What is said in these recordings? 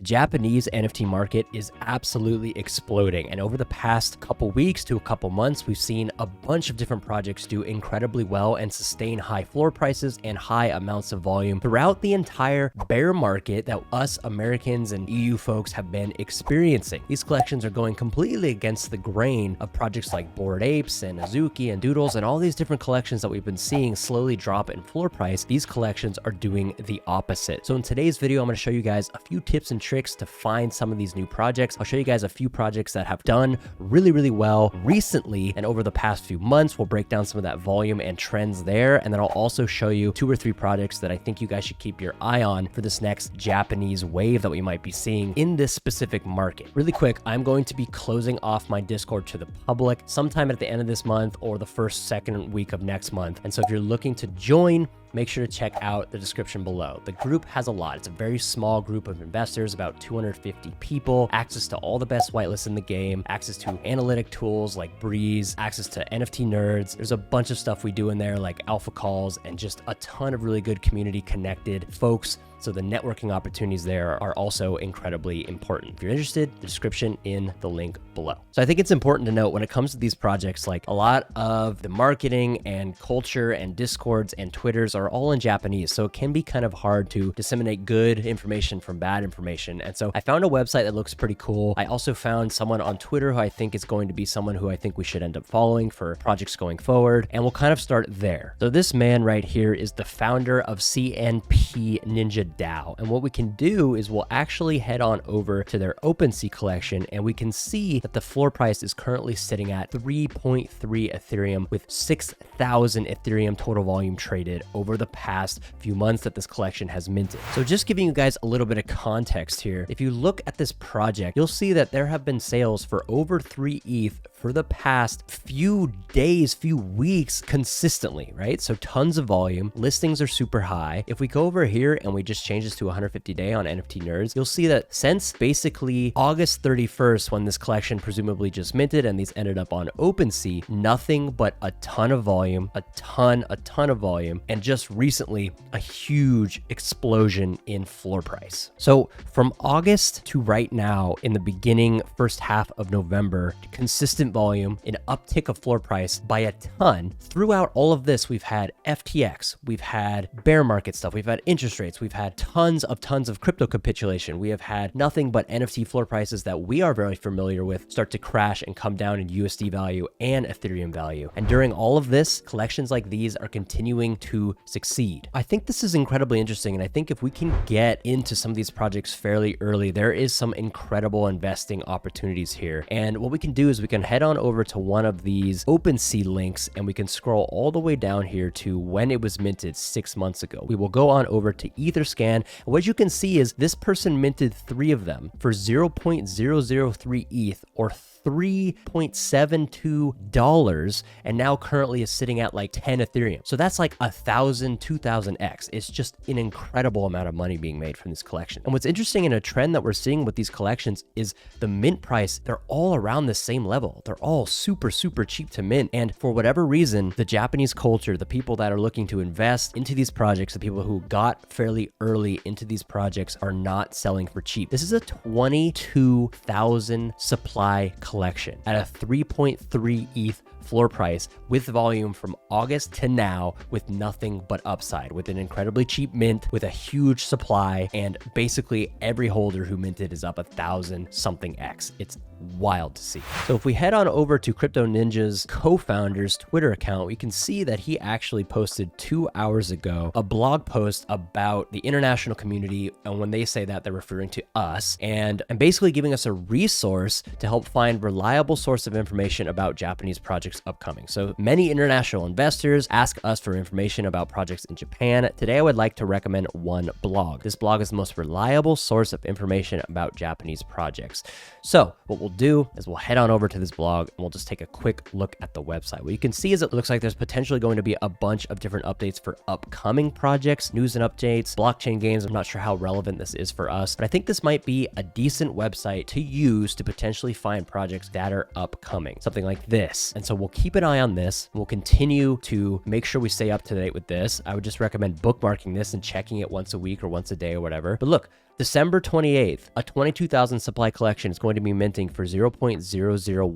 The Japanese NFT market is absolutely exploding, and over the past couple weeks to a couple months, we've seen a bunch of different projects do incredibly well and sustain high floor prices and high amounts of volume throughout the entire bear market that us Americans and EU folks have been experiencing. These collections are going completely against the grain of projects like Bored Apes and Azuki and Doodles and all these different collections that we've been seeing slowly drop in floor price. These collections are doing the opposite. So in today's video, I'm going to show you guys a few tips and tricks to find some of these new projects. I'll show you guys a few projects that have done really well recently and over the past few months. We'll break down some of that volume and trends there, and then I'll also show you 2 or 3 projects that I think you guys should keep your eye on for this next Japanese wave that we might be seeing in this specific market. Really quick, I'm going to be closing off my Discord to the public sometime at the end of this month or the second week of next month. And so if you're looking to join, make sure to check out the description below. The group has a lot. It's a very small group of investors, about 250 people, access to all the best whitelists in the game, access to analytic tools like Breeze, access to NFT nerds. There's a bunch of stuff we do in there like alpha calls and just a ton of really good community connected folks. So the networking opportunities there are also incredibly important. If you're interested, the description in the link below. So I think it's important to note when it comes to these projects, like a lot of the marketing and culture and Discords and Twitters are all in Japanese. So it can be kind of hard to disseminate good information from bad information. And so I found a website that looks pretty cool. I also found someone on Twitter who I think is going to be someone who I think we should end up following for projects going forward. And we'll kind of start there. So this man right here is the founder of CNP Ninja DAO. And what we can do is we'll actually head on over to their OpenSea collection, and we can see that the floor price is currently sitting at 3.3 Ethereum with 6,000 Ethereum total volume traded over the past few months that this collection has minted. So just giving you guys a little bit of context here, if you look at this project, you'll see that there have been sales for over 3 ETH for the past few days, few weeks consistently, right? So tons of volume, listings are super high. If we go over here and we just change this to 150 day on NFT Nerds, you'll see that since basically August 31st, when this collection presumably just minted and these ended up on OpenSea, nothing but a ton of volume, a ton of volume, and just recently a huge explosion in floor price. So from August to right now, in the beginning first half of November, consistent volume, an uptick of floor price by a ton. Throughout all of this, we've had FTX, we've had bear market stuff, we've had interest rates, we've had tons of crypto capitulation. We have had nothing but NFT floor prices that we are very familiar with start to crash and come down in USD value and Ethereum value. And during all of this, collections like these are continuing to succeed. I think this is incredibly interesting, and I think if we can get into some of these projects fairly early, there is some incredible investing opportunities here. And what we can do is we can head on over to one of these OpenSea links, and we can scroll all the way down here to when it was minted 6 months ago. We will go on over to Etherscan, and what you can see is this person minted 3 of them for 0.003 ETH or $3.72, and now currently is sitting at like 10 Ethereum. So that's like 1,000, 2,000x. It's just an incredible amount of money being made from this collection. And what's interesting in a trend that we're seeing with these collections is the mint price, they're all around the same level. They're all super cheap to mint. And for whatever reason, the Japanese culture, the people that are looking to invest into these projects, the people who got fairly early into these projects are not selling for cheap. This is a 22,000 supply collection at a 3.3 ETH floor price with volume from August to now with nothing but upside, with an incredibly cheap mint, with a huge supply, and basically every holder who minted is up 1,000 something X. It's wild to see. So if we head on over to Crypto Ninja's co-founder's Twitter account, we can see that he actually posted 2 hours ago a blog post about the international community, and when they say that, they're referring to us, and basically giving us a resource to help find reliable source of information about Japanese projects upcoming. So many international investors ask us for information about projects in Japan. Today, I would like to recommend one blog. This blog is the most reliable source of information about Japanese projects. So what we'll do is we'll head on over to this blog and we'll just take a quick look at the website. What you can see is it looks like there's potentially going to be a bunch of different updates for upcoming projects, news and updates, blockchain games. I'm not sure how relevant this is for us, but I think this might be a decent website to use to potentially find projects that are upcoming, something like this. And so we'll keep an eye on this. We'll continue to make sure we stay up to date with this. I would just recommend bookmarking this and checking it once a week or once a day or whatever. But look, December 28th, a 22,000 supply collection is going to be minting for 0.001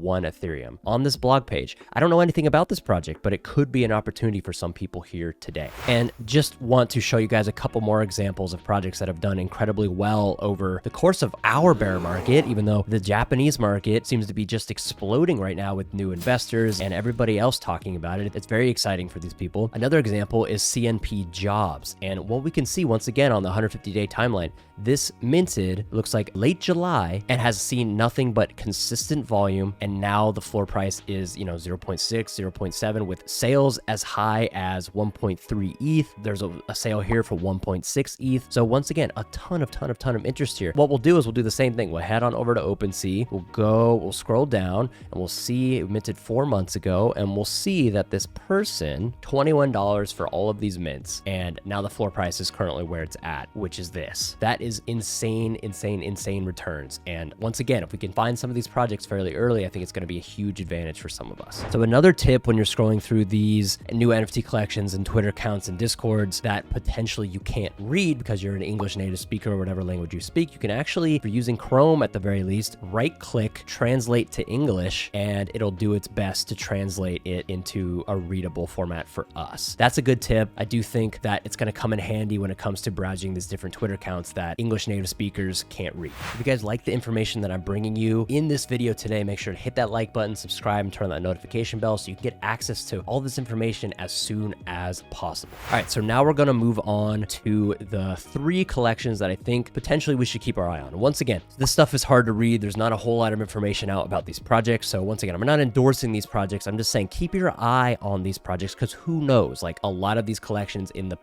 Ethereum on this blog page. I don't know anything about this project, but it could be an opportunity for some people here today. And just want to show you guys a couple more examples of projects that have done incredibly well over the course of our bear market, even though the Japanese market seems to be just exploding right now with new investors and everybody else talking about it. It's very exciting for these people. Another example is CNP Jobs. And what we can see once again on the 150-day timeline, this minted, looks like late July, and has seen nothing but consistent volume. And now the floor price is, 0.6, 0.7 with sales as high as 1.3 ETH. There's a sale here for 1.6 ETH. So once again, a ton of interest here. What we'll do is we'll do the same thing. We'll head on over to OpenSea. We'll scroll down and we'll see it minted 4 months ago. And we'll see that this person, $21 for all of these mints. And now the floor price is currently where it's at, which is this. That is insane returns. And once again, if we can find some of these projects fairly early, I think it's going to be a huge advantage for some of us. So another tip when you're scrolling through these new NFT collections and Twitter accounts and Discords that potentially you can't read because you're an English native speaker or whatever language you speak, you can actually, if you're using Chrome at the very least, right click, translate to English, and it'll do its best to translate it into a readable format for us. That's a good tip. I do think that it's going to come in handy when it comes to browsing these different Twitter accounts that English native speakers can't read. If you guys like the information that I'm bringing you in this video today, make sure to hit that like button, subscribe, and turn on that notification bell so you can get access to all this information as soon as possible. All right, so now we're going to move on to the 3 collections that I think potentially we should keep our eye on. Once again, this stuff is hard to read. There's not a whole lot of information out about these projects. So once again, I'm not endorsing these projects. I'm just saying keep your eye on these projects because who knows, like a lot of these collections in the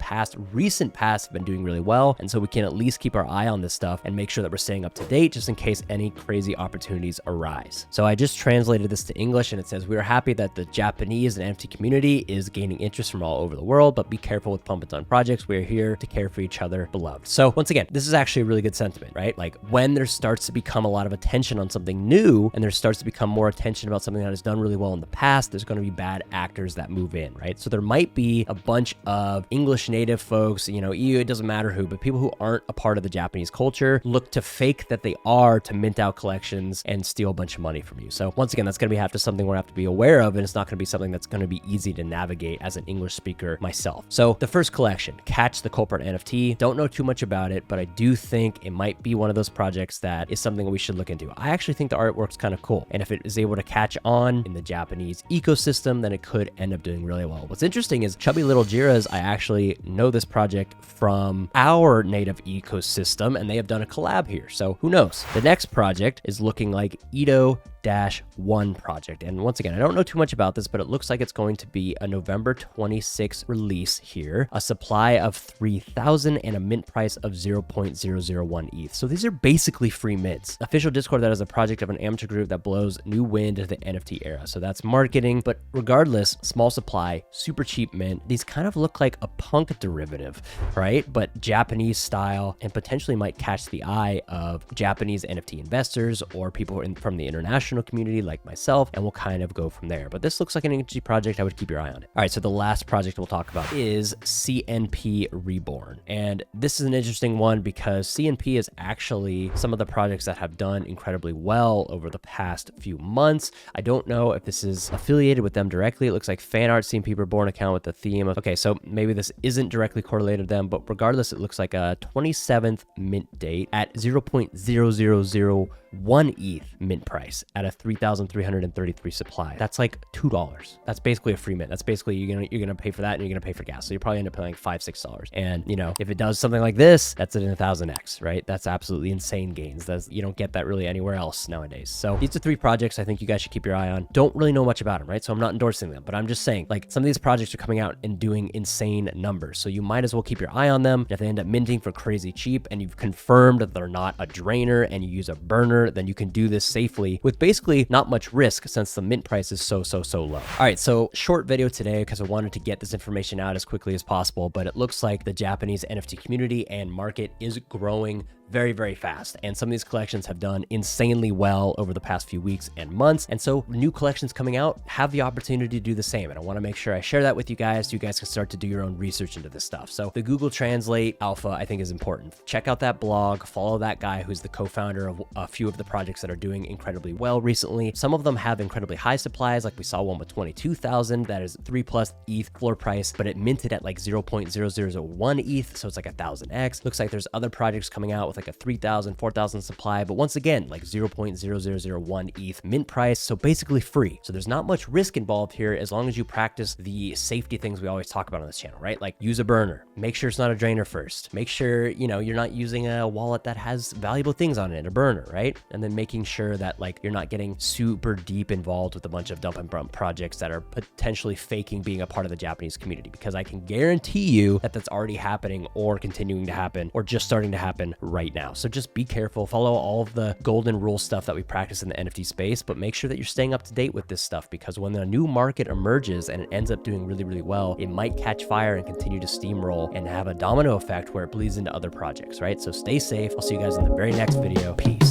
recent past have been doing really well. And so we can at least keep our eye on this stuff and make sure that we're staying up to date just in case any crazy opportunities arise. So I just translated this to English and it says, we are happy that the Japanese and NFT community is gaining interest from all over the world, but be careful with pump and dump projects. We are here to care for each other, beloved. So once again, this is actually a really good sentiment, right? Like when there starts to become a lot of attention on something new and there starts to become more attention about something that has done really well in the past, there's going to be bad actors that move in, right? So there might be a bunch of English native folks, EU, it doesn't matter who, but people who aren't a part of the Japanese culture look to fake that they are to mint out collections and steal a bunch of money from you. So once again, that's going to be something we're going to have to be aware of, and it's not going to be something that's going to be easy to navigate as an English speaker myself. So the first collection, Catch the Culprit NFT. Don't know too much about it, but I do think it might be one of those projects that is something we should look into. I actually think the artwork's kind of cool, and if it is able to catch on in the Japanese ecosystem, then it could end up doing really well. What's interesting is Chubby Little Jiras, I actually know this project from our native ecosystem, and they have done a collab here, so who knows? The next project is looking like Ito-1 project, and once again, I don't know too much about this, but it looks like it's going to be a November 26th release here, a supply of 3,000 and a mint price of 0.001 ETH. So these are basically free mints. Official Discord that is a project of an amateur group that blows new wind into the NFT era. So that's marketing, but regardless, small supply, super cheap mint. These kind of look like a punk derivative, right? But Japanese style, and potentially might catch the eye of Japanese NFT investors or people from the international community like myself, and we'll kind of go from there. But this looks like an interesting project. I would keep your eye on it. All right, so the last project we'll talk about is CNP Reborn. And this is an interesting one because CNP is actually some of the projects that have done incredibly well over the past few months. I don't know if this is affiliated with them directly. It looks like fan art CNP Reborn account with the theme of, okay, so maybe this isn't directly correlated to them, but regardless, it looks like a 27th mint date at 0.0001 ETH mint price at a 3,333 supply. That's like $2. That's basically a free mint. That's basically you're gonna pay for that and you're gonna pay for gas. So you probably end up paying $5-6. And if it does something like this, that's at 1,000x, right? That's absolutely insane gains. You don't get that really anywhere else nowadays. So these are 3 projects I think you guys should keep your eye on. Don't really know much about them, right? So I'm not endorsing them, but I'm just saying like some of these projects are coming out and doing insane numbers. So you might as well keep your eye on them. If they end up minting for crazy cheap and you've confirmed that they're not a drainer and you use a burner, then you can do this safely with basically not much risk since the mint price is so low. All right, so short video today because I wanted to get this information out as quickly as possible, but it looks like the Japanese NFT community and market is growing very, very fast. And some of these collections have done insanely well over the past few weeks and months. And so new collections coming out have the opportunity to do the same. And I want to make sure I share that with you guys so you guys can start to do your own research into this stuff. So the Google Translate alpha, I think, is important. Check out that blog, follow that guy who's the co-founder of a few of the projects that are doing incredibly well recently. Some of them have incredibly high supplies, like we saw one with 22,000 that is 3+ ETH floor price, but it minted at like 0.0001 ETH, so it's like 1000x. Looks like there's other projects coming out with like a 3,000, 4,000 supply, but once again, like 0.0001 ETH mint price, so basically free. So there's not much risk involved here as long as you practice the safety things we always talk about on this channel, right? Like use a burner, make sure it's not a drainer first, make sure, you know, you're not using a wallet that has valuable things on it, a burner, right? And then making sure that like you're not getting super deep involved with a bunch of dump and dump projects that are potentially faking being a part of the Japanese community, because I can guarantee you that that's already happening or continuing to happen or just starting to happen right now. So just be careful, follow all of the golden rule stuff that we practice in the NFT space, but make sure that you're staying up to date with this stuff, because when a new market emerges and it ends up doing really, really well, it might catch fire and continue to steamroll and have a domino effect where it bleeds into other projects, right? So stay safe. I'll see you guys in the very next video. Peace.